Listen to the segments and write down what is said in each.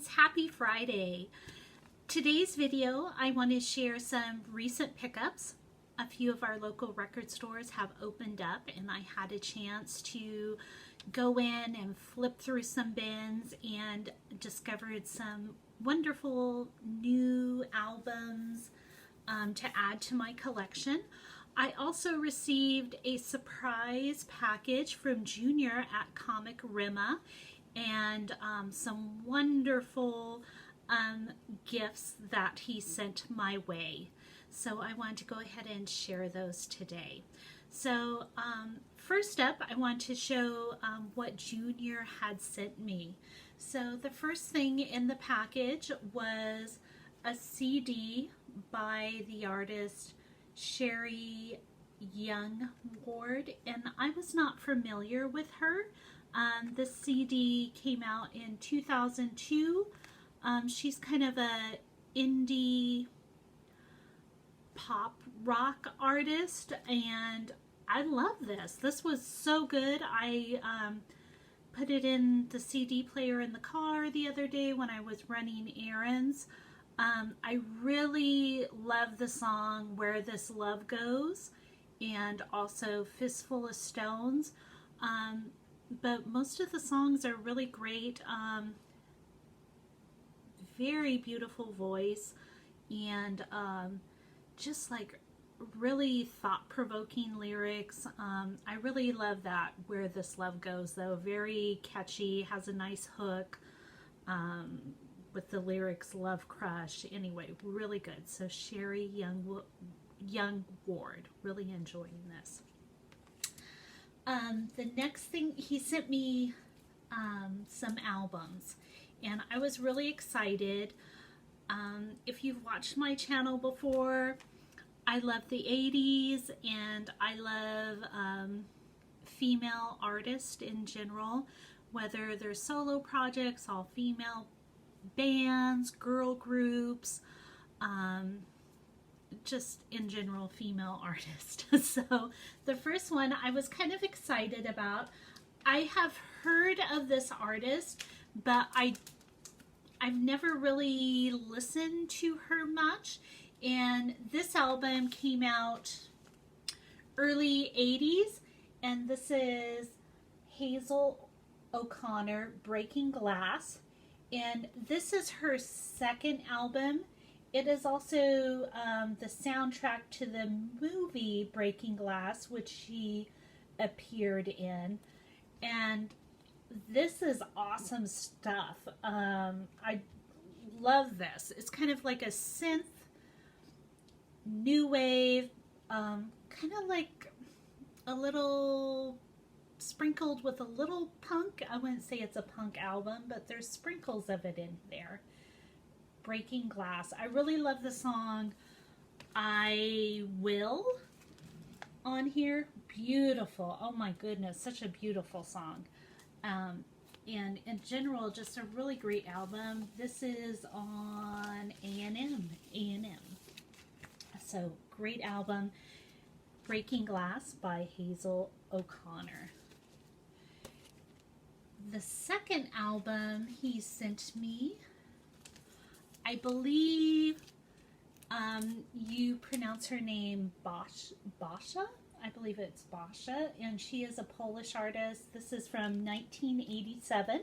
friends, happy Friday. Today's video I want to share some recent pickups. A few of our local record stores have opened up and I had a chance to go in and flip through some bins and discovered some wonderful new albums to add to my collection. I also received a surprise package from Junior at Comic Rhema and some wonderful gifts that he sent my way. So I want to go ahead and share those today. So first up, I want to show what Junior had sent me. So the first thing in the package was a CD by the artist Cherie Young, and I was not familiar with her. The CD came out in 2002. She's kind of a indie pop rock artist, and I love this. This was so good. I put it in the CD player in the car the other day when I was running errands. I really love the song Where This Love Goes and also Fistful of Stones. But most of the songs are really great. Very beautiful voice and just like really thought-provoking lyrics. I really love that Where This Love Goes, though. Very catchy, has a nice hook with the lyrics Love Crush. Anyway, really good. So Cherie Young, really enjoying this. The next thing, he sent me some albums and I was really excited. If you've watched my channel before, I love the 80s and I love female artists in general, whether they're solo projects, all female bands, girl groups, just in general female artists. So the first one I was kind of excited about. I have heard of this artist, but I've never really listened to her much. And this album came out early 80s, and this is Hazel OConnor, Breaking Glass. And this is her second album. It is also the soundtrack to the movie Breaking Glass, which she appeared in. And this is awesome stuff. I love this. It's kind of like a synth, new wave, kind of like a little sprinkled with a little punk. I wouldn't say it's a punk album, but there's sprinkles of it in there. Breaking Glass. I really love the song I Will on here. Beautiful. Oh my goodness, such a beautiful song. And in general, just a really great album. This is on A&M. So great album. Breaking Glass by Hazel OConnor. The second album he sent me, I believe you pronounce her name Basha. I believe it's Basha, and she is a Polish artist. This is from 1987,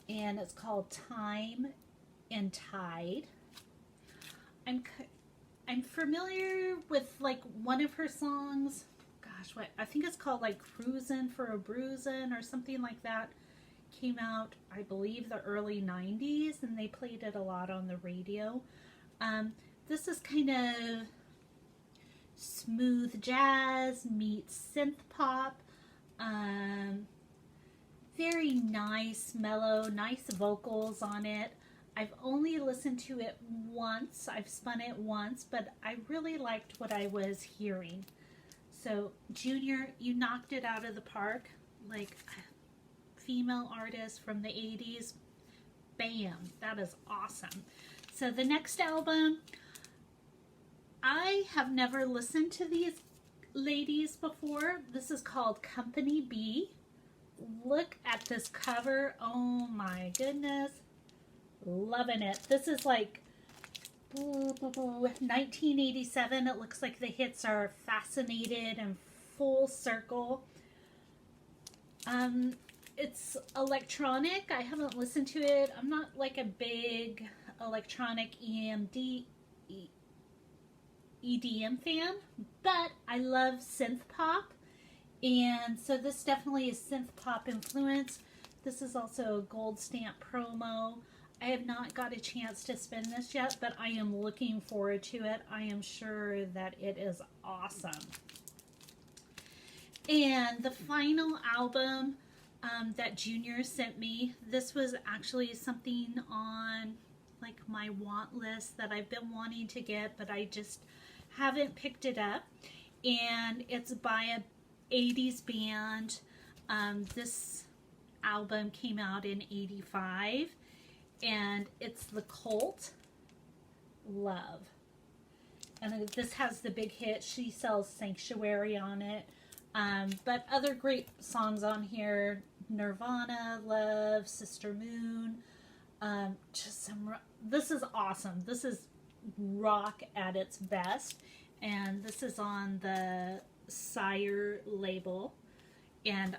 and it's called Time and Tide. I'm familiar with like one of her songs. Gosh, what I think it's called like Cruisin' for a Bruisin' or something like that. Came out, I believe, the early 90s, and they played it a lot on the radio. This is kind of smooth jazz meets synth pop. Very nice, mellow, nice vocals on it. I've only listened to it once. I've spun it once, but I really liked what I was hearing. So, Junior, you knocked it out of the park. Like, female artist from the 80s. Bam, that is awesome. So the next album, I have never listened to these ladies before. This is called Company B. Look at this cover. Oh my goodness. Loving it. This is like 1987. It looks like the hits are Fascinated and Full Circle. It's electronic. I haven't listened to it. I'm not like a big electronic EDM fan, but I love synth pop, and so this definitely is synth pop influence. This is also a gold stamp promo. I have not got a chance to spin this yet, but I am looking forward to it. I am sure that it is awesome. And the final album that Junior sent me, this was actually something on like my want list that I've been wanting to get, but I just haven't picked it up. And it's by a 80s band. This album came out in 85, and it's The Cult, Love. And this has the big hit, She Sells Sanctuary, on it. But other great songs on here, Nirvana, Love, Sister Moon. Just some, this is awesome. This is rock at its best. And this is on the Sire label. And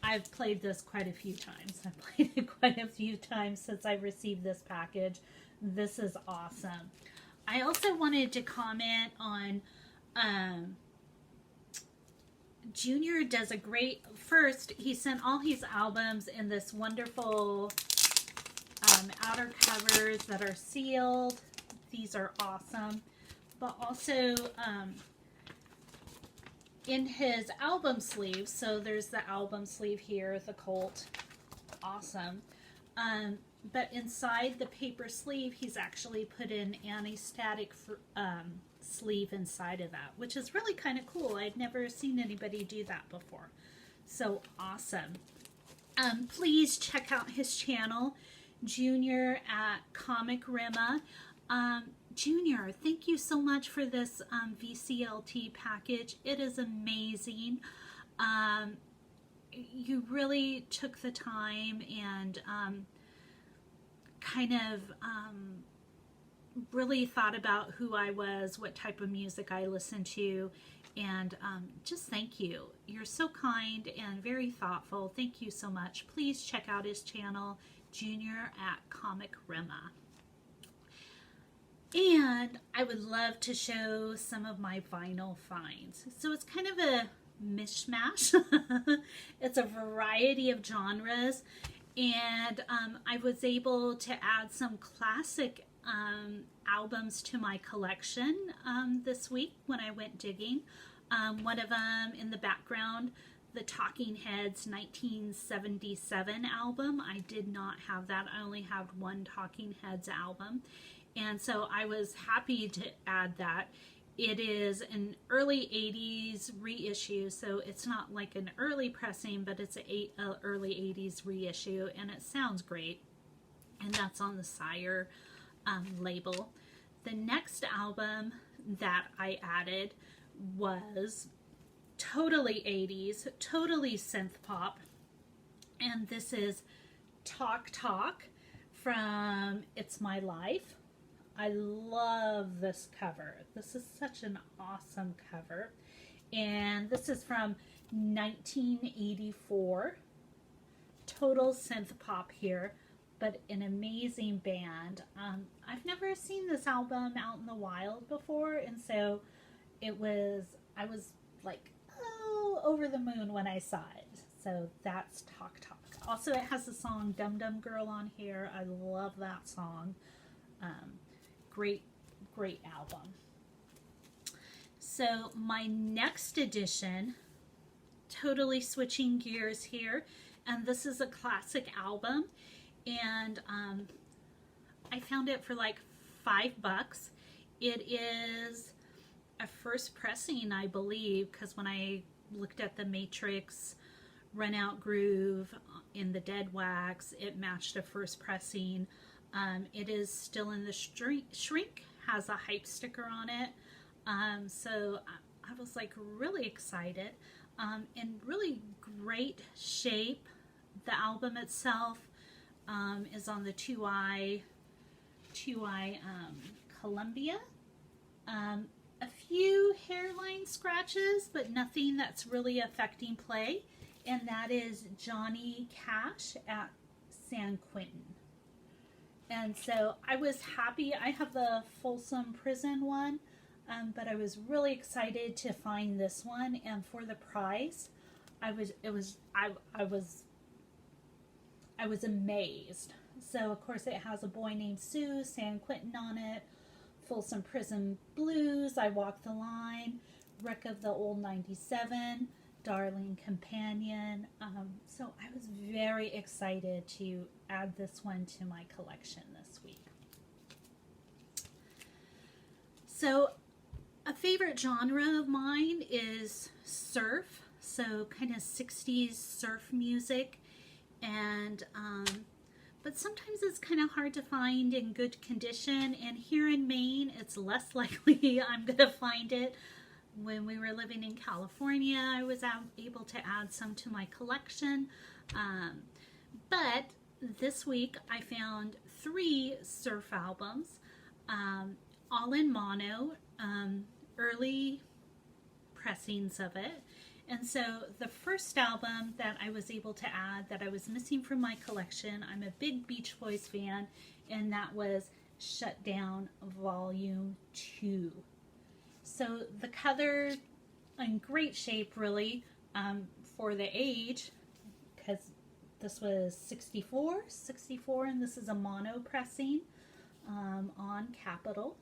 I've played this quite a few times. I've played it quite a few times since I received this package. This is awesome. I also wanted to comment on Junior does a great, first he sent all his albums in this wonderful outer covers that are sealed. These are awesome. But also in his album sleeve, so there's the album sleeve here, The Cult, awesome. But inside the paper sleeve, he's actually put an anti-static sleeve inside of that, which is really kind of cool. I'd never seen anybody do that before. So awesome. Please check out his channel, Junior at Comic Rhema. Junior, thank you so much for this VCLT package. It is amazing. You really took the time and kind of really thought about who I was, what type of music I listened to, and just thank you. You're so kind and very thoughtful. Thank you so much. Please check out his channel, Junior at Comic Rhema. And I would love to show some of my vinyl finds. So it's kind of a mishmash. It's a variety of genres. And I was able to add some classic albums to my collection this week when I went digging. One of them in the background, the Talking Heads 1977 album. I did not have that. I only have one Talking Heads album. And so I was happy to add that. It is an early 80s reissue, so it's not like an early pressing, but it's an early 80s reissue, and it sounds great. And that's on the Sire label. The next album that I added was totally 80s, totally synth pop, and this is Talk Talk from It's My Life. I love this cover. This is such an awesome cover. And this is from 1984. Total synth pop here, but an amazing band. I've never seen this album out in the wild before, and so I was like, oh, over the moon when I saw it. So that's Talk Talk. Also, it has the song Dum Dum Girl on here. I love that song. Great album. So my next edition, totally switching gears here, and this is a classic album, and I found it for like $5. It is a first pressing, I believe, because when I looked at the Matrix Run Out Groove in the Dead Wax, it matched a first pressing. It is still in the shrink, has a hype sticker on it. So I was like really excited. In really great shape. The album itself is on the 2i 2i Columbia. A few hairline scratches, but nothing that's really affecting play. And that is Johnny Cash at San Quentin. And so I was happy. I have the Folsom Prison one, but I was really excited to find this one. And for the price, I was amazed. So of course it has A Boy Named Sue, San Quentin on it, Folsom Prison Blues, I Walk the Line, Wreck of the Old 97, Darling Companion. So I was very excited to add this one to my collection this week. So a favorite genre of mine is surf, so kind of 60s surf music, and but sometimes it's kind of hard to find in good condition, and here in Maine it's less likely I'm going to find it. When we were living in California, I was able to add some to my collection, but this week I found 3 surf albums, all in mono, early pressings of it. And so the first album that I was able to add that I was missing from my collection, I'm a big Beach Boys fan, and that was Shut Down Volume 2. So the cover in great shape, really, for the age, because this was 64, and this is a mono pressing on Capitol.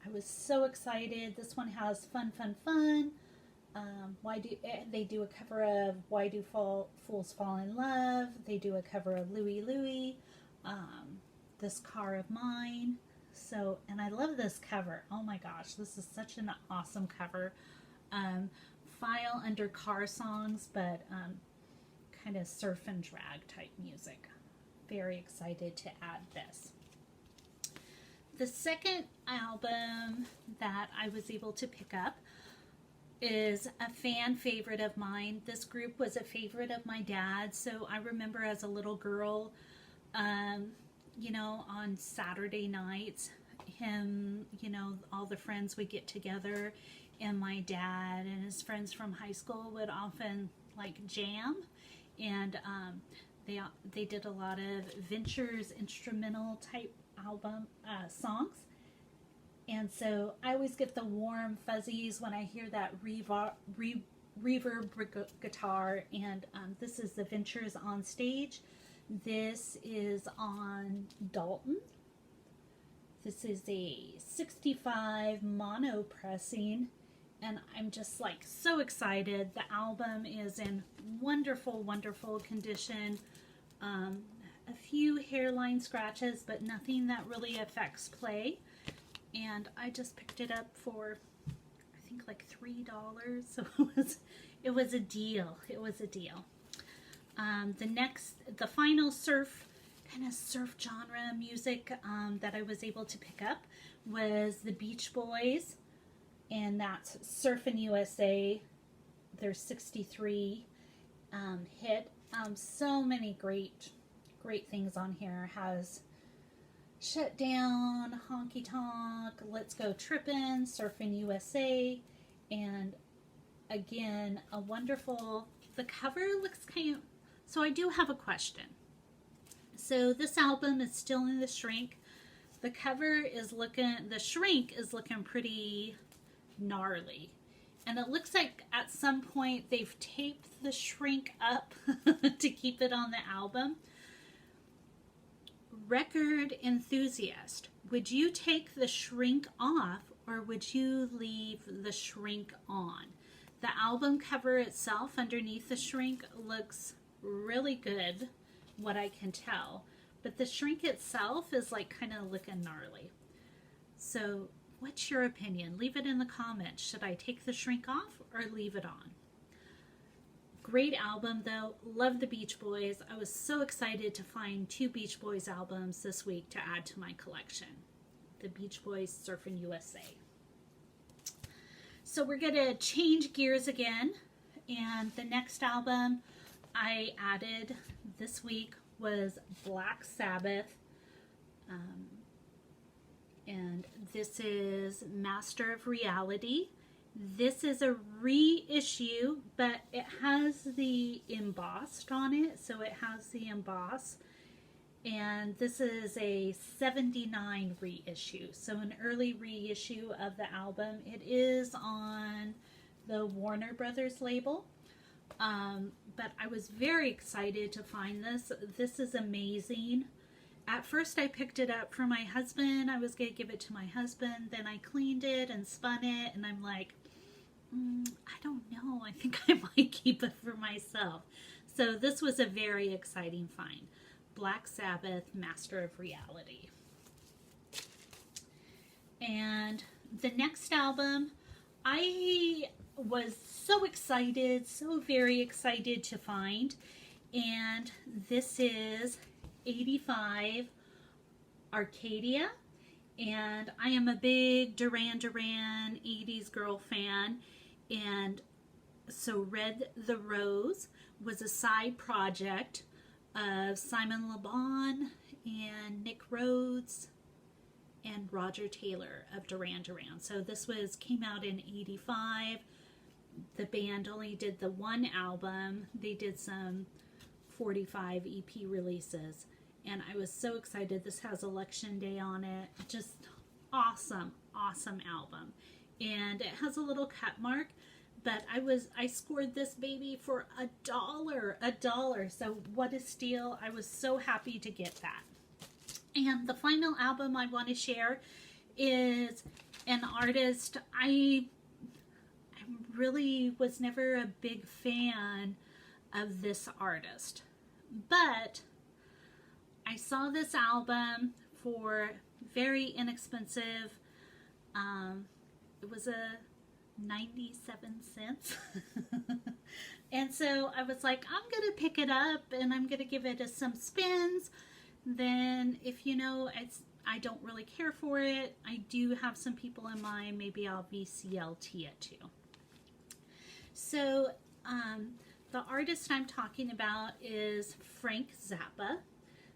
I was so excited. This one has Fun, Fun, Fun. They do a cover of Why Do Fools Fall in Love. They do a cover of Louie Louie, This Car of Mine. So, and I love this cover. Oh my gosh, this is such an awesome cover. File under car songs, but kind of surf and drag type music. Very excited to add this. The second album that I was able to pick up is a fan favorite of mine. This group was a favorite of my dad, so I remember as a little girl, you know, on Saturday nights, him, you know, all the friends would get together, and my dad and his friends from high school would often like jam, and they did a lot of Ventures instrumental type album songs. And so I always get the warm fuzzies when I hear that reverb guitar, and this is the Ventures on Stage. This is on Dalton. This is a 65 mono pressing, and I'm just like so excited. The album is in wonderful, wonderful condition. A few hairline scratches, but nothing that really affects play. And I just picked it up for, I think, like $3. So it was a deal. It was a deal. The final kind of surf genre music that I was able to pick up was the Beach Boys, and that's Surfin USA, their 63 hit. So many great things on here. Has Shut Down, Honky Tonk, Let's Go Trippin', Surfin USA, and again, a wonderful, the cover looks kind of, so I do have a question. So this album is still in the shrink. The shrink is looking pretty gnarly. And it looks like at some point they've taped the shrink up to keep it on the album. Record enthusiast, would you take the shrink off or would you leave the shrink on? The album cover itself underneath the shrink looks really good, what I can tell, but the shrink itself is like kind of looking gnarly. So what's your opinion? Leave it in the comments. Should I take the shrink off or leave it on? Great album though. Love the Beach Boys. I was so excited to find 2 Beach Boys albums this week to add to my collection. The Beach Boys, Surfin' USA. So we're going to change gears again. And the next album I added this week was Black Sabbath, And this is Master of Reality. This is a reissue, but it has the embossed on it, so it has the emboss. And this is a 79 reissue, so an early reissue of the album. It is on the Warner Brothers label, but I was very excited to find this. This is amazing. At first I picked it up for my husband. I was going to give it to my husband. Then I cleaned it and spun it, and I'm like, I don't know. I think I might keep it for myself. So this was a very exciting find. Black Sabbath, Master of Reality. And the next album, I was so excited, so very excited to find. And this is 85 Arcadia. And I am a big Duran Duran 80s girl fan. And so Red the Rose was a side project of Simon Le Bon and Nick Rhodes and Roger Taylor of Duran Duran. So this came out in 85. The band only did the one album. They did some 45 EP releases. And I was so excited. This has Election Day on it. Just awesome, awesome album. And it has a little cut mark, but I scored this baby for $1. So what a steal. I was so happy to get that. And the final album I want to share is an artist I really was never a big fan of this artist, but I saw this album for very inexpensive. It was a 97 cents. And so I was like, I'm going to pick it up and I'm going to give it some spins. Then if I don't really care for it, I do have some people in mind. Maybe I'll VCLT it too. So the artist I'm talking about is Frank Zappa.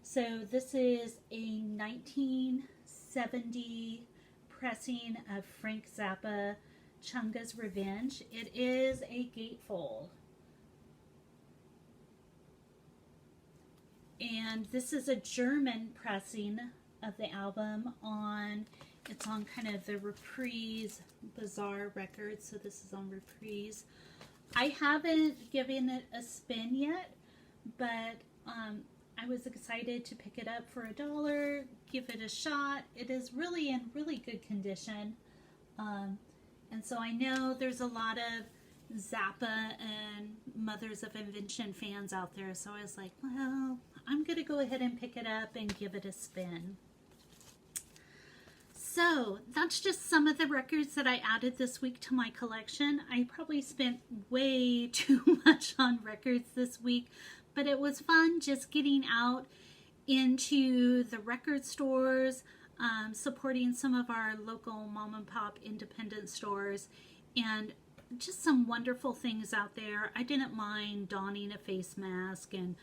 So this is a 1970 pressing of Frank Zappa, Chunga's Revenge. It is a gatefold. And this is a German pressing of the album it's on kind of the Reprise Bazaar record, so this is on Reprise. I haven't given it a spin yet, but I was excited to pick it up for $1, give it a shot. It is really in really good condition. And so I know there's a lot of Zappa and Mothers of Invention fans out there, so I was like, well, I'm going to go ahead and pick it up and give it a spin. So that's just some of the records that I added this week to my collection. I probably spent way too much on records this week, but it was fun just getting out into the record stores, supporting some of our local mom and pop independent stores, and just some wonderful things out there. I didn't mind donning a face mask and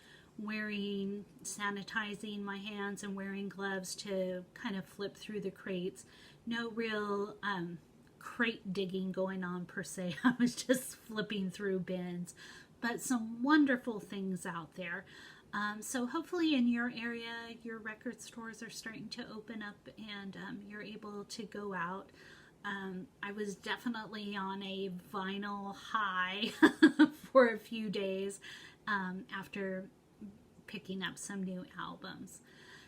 sanitizing my hands and wearing gloves to kind of flip through the crates. No real crate digging going on per se. I was just flipping through bins, but some wonderful things out there. So hopefully in your area, your record stores are starting to open up and you're able to go out. I was definitely on a vinyl high for a few days after picking up some new albums.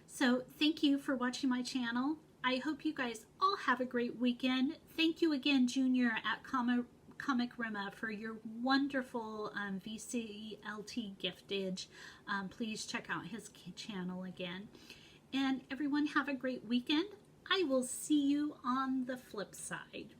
So thank you for watching my channel. I hope you guys all have a great weekend. Thank you again, Junior at Comic Rhema, for your wonderful VCLT giftage. Please check out his channel again. And everyone have a great weekend. I will see you on the flip side.